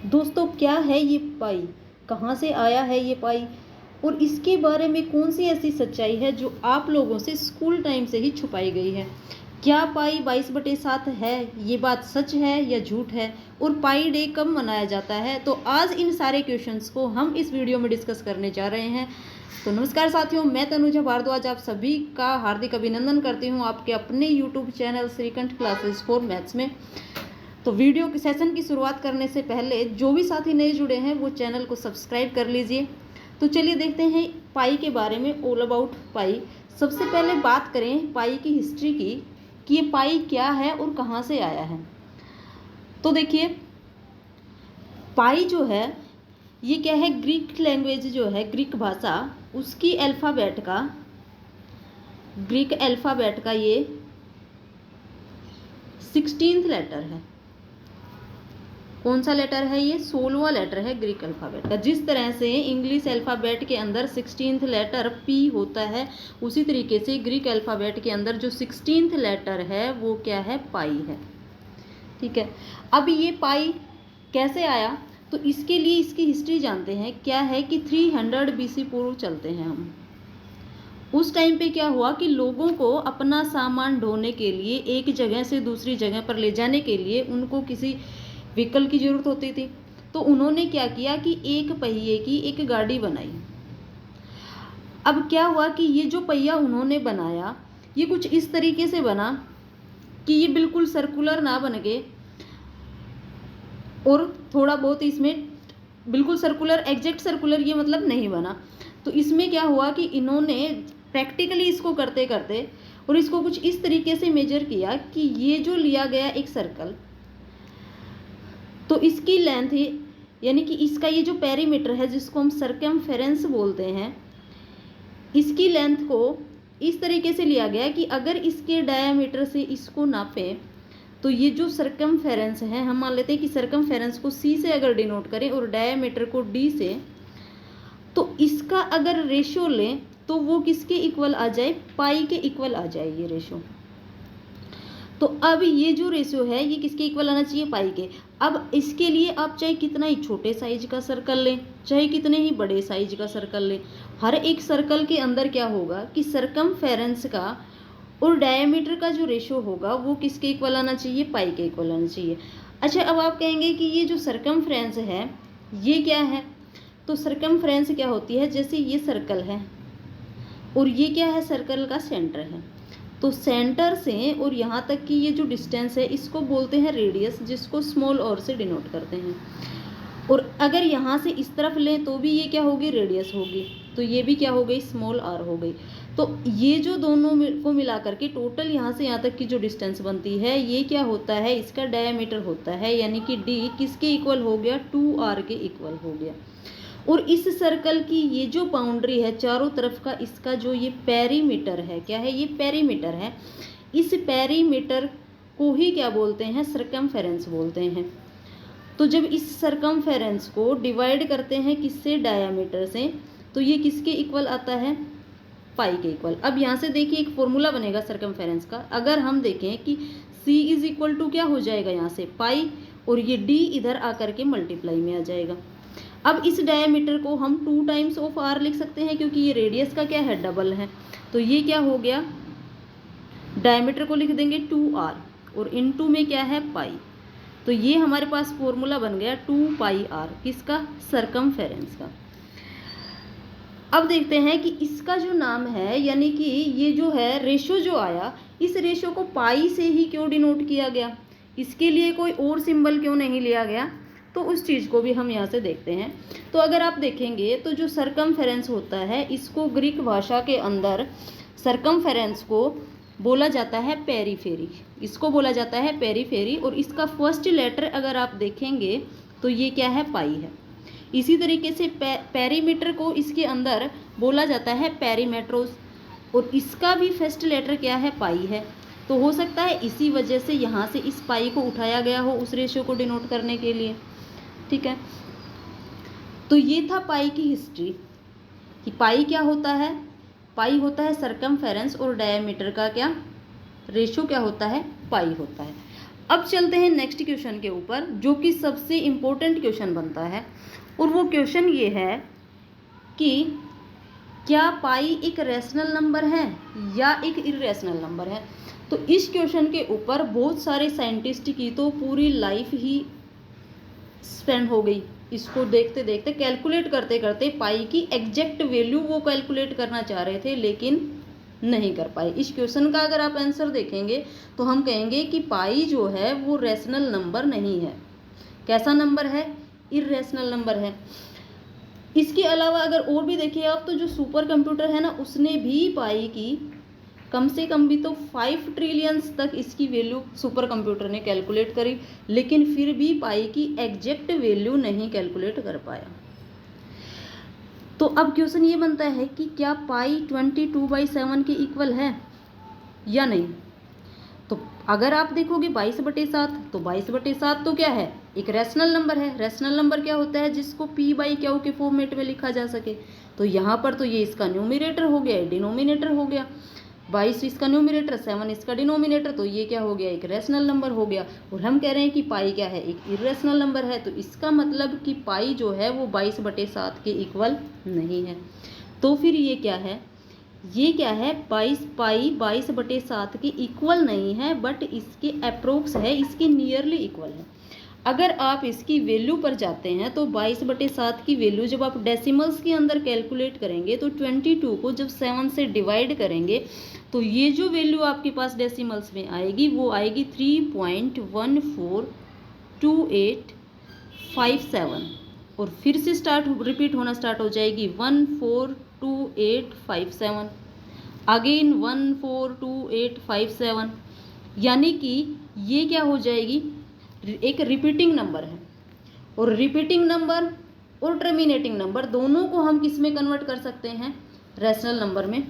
दोस्तों, क्या है ये पाई, कहाँ से आया है ये पाई और इसके बारे में कौन सी ऐसी सच्चाई है जो आप लोगों से स्कूल टाइम से ही छुपाई गई है। क्या पाई 22/7 है, ये बात सच है या झूठ है, और पाई डे कब मनाया जाता है। तो आज इन सारे क्वेश्चंस को हम इस वीडियो में डिस्कस करने जा रहे हैं। तो नमस्कार साथियों, मैं तनुजा भारद्वाज आप सभी का हार्दिक अभिनंदन करती हूँ आपके अपने YouTube channel Shrikanth classes for maths में। तो वीडियो के सेशन की शुरुआत करने से पहले जो भी साथी नए जुड़े हैं वो चैनल को सब्सक्राइब कर लीजिए। तो चलिए देखते हैं पाई के बारे में, ऑल अबाउट पाई। सबसे पहले बात करें पाई की हिस्ट्री की कि ये पाई क्या है और कहाँ से आया है। तो देखिए, पाई जो है ये क्या है, ग्रीक लैंग्वेज जो है, ग्रीक भाषा, उसकी ग्रीक अल्फ़ाबेट का ये 16th लेटर है। कौन सा लेटर है ये? 16वां लेटर है ग्रीक अल्फ़ाबेट का। जिस तरह से इंग्लिश अल्फ़ाबेट के अंदर 16th लेटर पी होता है, उसी तरीके से ग्रीक अल्फ़ाबेट के अंदर जो 16th लेटर है वो क्या है? पाई है। ठीक है, अब ये पाई कैसे आया, तो इसके लिए इसकी हिस्ट्री जानते हैं। क्या है कि 300 BC पूर्व चलते हैं हम। उस टाइम पे क्या हुआ कि लोगों को अपना सामान ढोने के लिए, एक जगह से दूसरी जगह पर ले जाने के लिए उनको किसी व्हीकल की ज़रूरत होती थी। तो उन्होंने क्या किया कि एक पहिए की एक गाड़ी बनाई। अब क्या हुआ कि ये जो पहिया उन्होंने बनाया ये कुछ इस तरीके से बना कि ये बिल्कुल सर्कुलर ना बन के, और थोड़ा बहुत इसमें बिल्कुल सर्कुलर, एग्जैक्ट सर्कुलर ये मतलब नहीं बना। तो इसमें क्या हुआ कि इन्होंने प्रैक्टिकली इसको करते करते और इसको कुछ इस तरीके से मेजर किया कि ये जो लिया गया एक सर्कल, तो इसकी लेंथ यानी कि इसका ये जो पेरीमीटर है जिसको हम सर्कमफेरेंस बोलते हैं, इसकी लेंथ को इस तरीके से लिया गया कि अगर इसके डायामीटर से इसको नापें तो ये जो सर्कमफेरेंस है, हम मान लेते हैं कि सर्कमफेरेंस को सी से अगर डिनोट करें और डायामीटर को डी से, तो इसका अगर रेशियो लें तो वो किसके इक्वल आ जाए? पाई के इक्वल आ जाए ये रेशियो। तो अब ये जो रेशियो है ये किसके इक्वल आना चाहिए? पाई के। अब इसके लिए आप चाहे कितना ही छोटे साइज का सर्कल लें, चाहे कितने ही बड़े साइज का सर्कल लें, हर एक सर्कल के अंदर क्या होगा कि सर्कमफेरेंस का और डायमीटर का जो रेशियो होगा वो किसके इक्वल आना चाहिए? पाई के इक्वल आना चाहिए। अच्छा, अब आप कहेंगे कि ये जो सर्कमफ्रेंस है ये क्या है? तो सर्कमफ्रेंस क्या होती है, जैसे ये सर्कल है और ये क्या है? सर्कल का सेंटर है। तो सेंटर से और यहाँ तक की ये जो डिस्टेंस है इसको बोलते हैं रेडियस, जिसको स्मॉल और से डिनोट करते हैं। और अगर यहाँ से इस तरफ लें तो भी ये क्या होगी? रेडियस होगी। तो ये भी क्या हो गई? स्मॉल आर हो गई। तो ये जो दोनों को मिला करके टोटल यहाँ से यहाँ तक की जो डिस्टेंस बनती है ये क्या होता है? इसका डायमीटर होता है, यानी कि डी किसके इक्वल हो गया? 2r के इक्वल हो गया। और इस सर्कल की ये जो बाउंड्री है चारों तरफ का, इसका जो ये पेरीमीटर है, क्या है? ये पेरीमीटर है। इस पेरीमीटर को ही क्या बोलते हैं? सर्कमफेरेंस बोलते हैं। तो जब इस सर्कमफेरेंस को डिवाइड करते हैं किससे? डायामीटर से, तो ये किसके इक्वल आता है? पाई के इक्वल। अब यहाँ से देखिए एक फॉर्मूला बनेगा सर्कमफेरेंस का। अगर हम देखें कि c इज इक्वल टू क्या हो जाएगा? यहाँ से पाई, और ये d इधर आकर के मल्टीप्लाई में आ जाएगा। अब इस डायमीटर को हम 2 टाइम्स ऑफ r लिख सकते हैं, क्योंकि ये रेडियस का क्या है? डबल है। तो ये क्या हो गया? डायमीटर को लिख देंगे 2r और इनटू में क्या है? पाई। तो ये हमारे पास फॉर्मूला बन गया 2πr, किसका? सर्कमफेरेंस का। अब देखते हैं कि इसका जो नाम है, यानी कि ये जो है रेशियो जो आया, इस रेशियो को पाई से ही क्यों डिनोट किया गया? इसके लिए कोई और सिंबल क्यों नहीं लिया गया? तो उस चीज़ को भी हम यहाँ से देखते हैं। तो अगर आप देखेंगे तो जो सर्कमफेरेंस होता है, इसको ग्रीक भाषा के अंदर सर्कमफेरेंस को बोला जाता है पेरीफेरी। इसको बोला जाता है पेरीफेरी, और इसका फर्स्ट लेटर अगर आप देखेंगे तो ये क्या है? पाई है। इसी तरीके से पेरीमीटर को इसके अंदर बोला जाता है पेरीमेट्रोस, और इसका भी फर्स्ट लेटर क्या है? पाई है। तो हो सकता है इसी वजह से यहाँ से इस पाई को उठाया गया हो उस रेशियो को डिनोट करने के लिए। ठीक है, तो ये था पाई की हिस्ट्री कि पाई क्या होता है। पाई होता है सर्कमफेरेंस और डायमीटर का क्या रेशियो क्या होता है? पाई होता है। अब चलते हैं नेक्स्ट क्वेश्चन के ऊपर, जो कि सबसे इम्पोर्टेंट क्वेश्चन बनता है, और वो क्वेश्चन ये है कि क्या पाई एक रैशनल नंबर है या एक इर्रेशनल नंबर है। तो इस क्वेश्चन के ऊपर बहुत सारे साइंटिस्ट की तो पूरी लाइफ ही स्पेंड हो गई, इसको देखते देखते कैलकुलेट करते करते पाई की एग्जैक्ट वैल्यू वो कैलकुलेट करना चाह रहे थे, लेकिन नहीं कर पाए। इस क्वेश्चन का अगर आप आंसर देखेंगे तो हम कहेंगे कि पाई जो है वो रैशनल नंबर नहीं है। कैसा नंबर है? इर्रेशनल नंबर है। इसके अलावा अगर और भी देखिए आप, तो जो सुपर कंप्यूटर है ना, उसने भी पाई की कम से कम भी तो 5 ट्रिलियंस तक इसकी वैल्यू सुपर कंप्यूटर ने कैलकुलेट करी, लेकिन फिर भी पाई की एग्जैक्ट वैल्यू नहीं कैलकुलेट कर पाया। तो अब क्वेश्चन ये बनता है कि क्या पाई 22/7 के इक्वल है या नहीं। तो अगर आप देखोगे 22/7, तो 22/7 तो क्या है? एक रैशनल नंबर है। रैशनल नंबर क्या होता है? जिसको p/q के फॉर्मेट में लिखा जा सके। तो यहाँ पर तो ये इसका न्यूमरेटर हो गया, डिनोमिनेटर हो गया। 22 इसका न्यूमरेटर, 7 इसका डिनोमिनेटर, तो ये क्या हो गया? एक रैशनल नंबर हो गया। और हम कह रहे हैं कि पाई क्या है? एक इर्रेशनल नंबर है। तो इसका मतलब कि पाई जो है वो 22/7 के इक्वल नहीं है। तो फिर ये क्या है? ये क्या है? पाई 22/7 के इक्वल नहीं है, बट इसके अप्रोक्स है, इसके नियरली इक्वल है। अगर आप इसकी वैल्यू पर जाते हैं तो 22/7 की वैल्यू जब आप डेसिमल्स के अंदर कैलकुलेट करेंगे तो 22 को जब 7 से डिवाइड करेंगे तो ये जो वैल्यू आपके पास डेसिमल्स में आएगी वो आएगी 3.142857, और फिर से रिपीट होना स्टार्ट हो जाएगी 142857, अगेन 142857, यानी कि ये क्या हो जाएगी? एक रिपीटिंग नंबर है। और रिपीटिंग नंबर और टर्मिनेटिंग नंबर दोनों को हम किस में कन्वर्ट कर सकते हैं? रैशनल नंबर में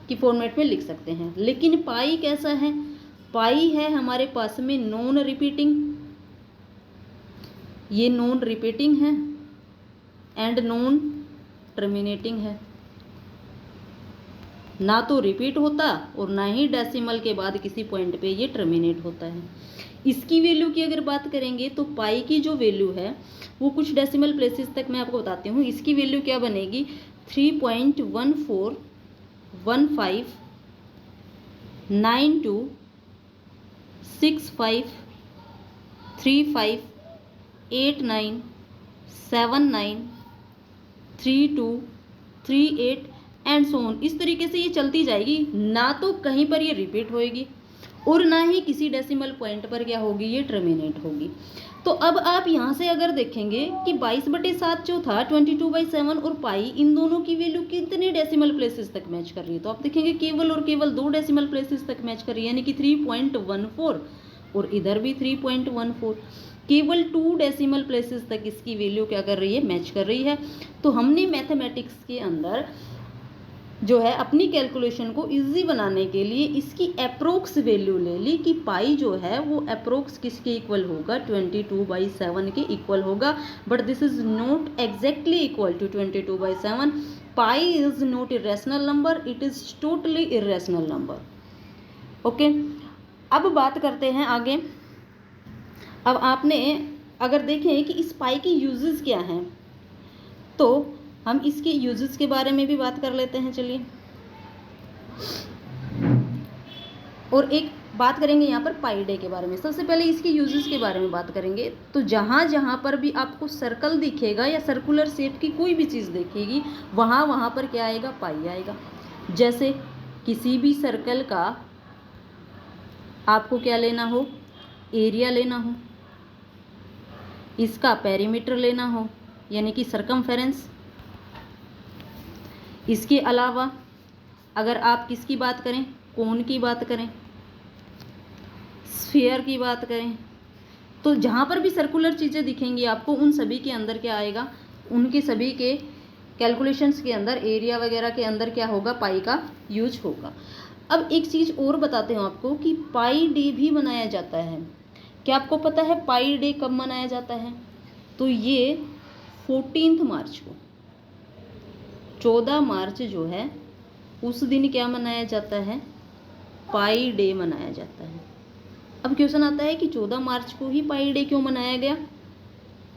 की फॉर्मेट में लिख सकते हैं। लेकिन पाई कैसा है? पाई है हमारे पास में नॉन रिपीटिंग, ये नॉन रिपीटिंग है एंड नॉन टर्मिनेटिंग है। ना तो रिपीट होता और ना ही डेसिमल के बाद किसी पॉइंट पे ये टर्मिनेट होता है। इसकी वैल्यू की अगर बात करेंगे तो पाई की जो वैल्यू है वो कुछ डेसिमल प्लेसेस तक मैं आपको बताती हूँ। इसकी वैल्यू क्या बनेगी? 3.1415926539793238 एंड सो ऑन। इस तरीके से ये चलती जाएगी। ना तो कहीं पर ये रिपीट होएगी और ना ही किसी डेसिमल पॉइंट पर क्या होगी? ये टर्मिनेट होगी। तो अब आप यहाँ से अगर देखेंगे कि 22/7 जो था 22/7 और पाई, इन दोनों की वैल्यू कितने डेसिमल प्लेसेस तक मैच कर रही है? तो आप देखेंगे केवल और केवल 2 डेसिमल प्लेसेस तक मैच कर रही है, यानी कि 3.14, और इधर भी 3.14। केवल 2 डेसिमल प्लेसेस तक इसकी वैल्यू क्या कर रही है? मैच कर रही है। तो हमने मैथमेटिक्स के अंदर जो है अपनी कैलकुलेशन को इजी बनाने के लिए इसकी अप्रोक्स वैल्यू ले ली कि पाई जो है वो अप्रोक्स किसके इक्वल होगा? 22/7 के इक्वल होगा। But this is not exactly equal to 22/7। Pi is not irrational number, it is totally irrational number. Okay, अब बात करते हैं आगे। अब आपने अगर देखें कि इस पाई की यूजेस क्या हैं, तो हम इसके यूजेस के बारे में भी बात कर लेते हैं। चलिए, और एक बात करेंगे यहाँ पर पाई डे के बारे में। सबसे पहले इसके यूजेस के बारे में बात करेंगे। तो जहाँ जहाँ पर भी आपको सर्कल दिखेगा या सर्कुलर शेप की कोई भी चीज़ दिखेगी, वहाँ वहाँ पर क्या आएगा? पाई आएगा। जैसे किसी भी सर्कल का आपको क्या लेना हो? एरिया लेना हो, इसका पेरीमीटर लेना हो यानी कि सरकमफेरेंस। इसके अलावा अगर आप किसकी बात करें? कोन की बात करें, स्फीयर की बात करें, तो जहाँ पर भी सर्कुलर चीज़ें दिखेंगी आपको, उन सभी के अंदर क्या आएगा? उनके सभी के कैलकुलेशंस के अंदर, एरिया वगैरह के अंदर क्या होगा? पाई का यूज होगा। अब एक चीज़ और बताते हैं आपको कि पाई डे भी मनाया जाता है। क्या आपको पता है पाई डे कब मनाया जाता है? तो ये 14 मार्च को, 14 मार्च जो है उस दिन क्या मनाया जाता है? पाई डे मनाया जाता है। अब क्वेश्चन आता है कि 14 मार्च को ही पाई डे क्यों मनाया गया।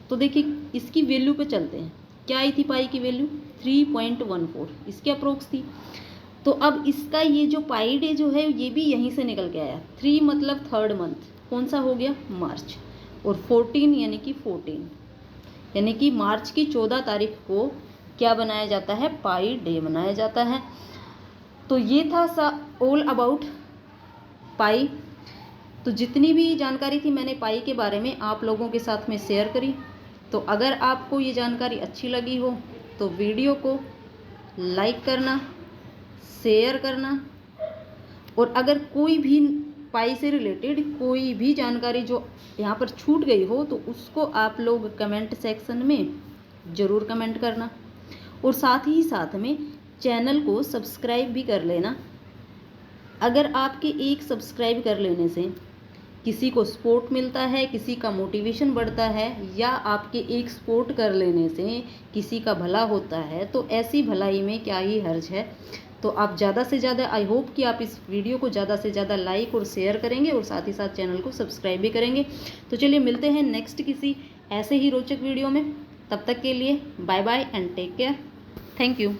तो देखिए इसकी वैल्यू पे चलते हैं। क्या आई थी पाई की वैल्यू 3.14, इसके अप्रोक्स थी। तो अब इसका ये जो पाई डे जो है ये भी यहीं से निकल के आया। 3 मतलब थर्ड मंथ, कौन सा हो गया मार्च, और 14 यानी कि 14, यानी कि मार्च की 14 तारीख को क्या बनाया जाता है, पाई डे मनाया जाता है। तो ये था ऑल अबाउट पाई। तो जितनी भी जानकारी थी मैंने पाई के बारे में आप लोगों के साथ में शेयर करी। तो अगर आपको ये जानकारी अच्छी लगी हो तो वीडियो को लाइक करना, शेयर करना, और अगर कोई भी पाई से रिलेटेड कोई भी जानकारी जो यहाँ पर छूट गई हो तो उसको आप लोग कमेंट सेक्शन में ज़रूर कमेंट करना, और साथ ही साथ में चैनल को सब्सक्राइब भी कर लेना। अगर आपके एक सब्सक्राइब कर लेने से किसी को सपोर्ट मिलता है, किसी का मोटिवेशन बढ़ता है, या आपके एक सपोर्ट कर लेने से किसी का भला होता है, तो ऐसी भलाई में क्या ही हर्ज है। तो आप ज़्यादा से ज़्यादा, आई होप कि आप इस वीडियो को ज़्यादा से ज़्यादा लाइक और शेयर करेंगे, और साथ ही साथ चैनल को सब्सक्राइब भी करेंगे। तो चलिए मिलते हैं नेक्स्ट किसी ऐसे ही रोचक वीडियो में। तब तक के लिए bye bye and take care. Thank you.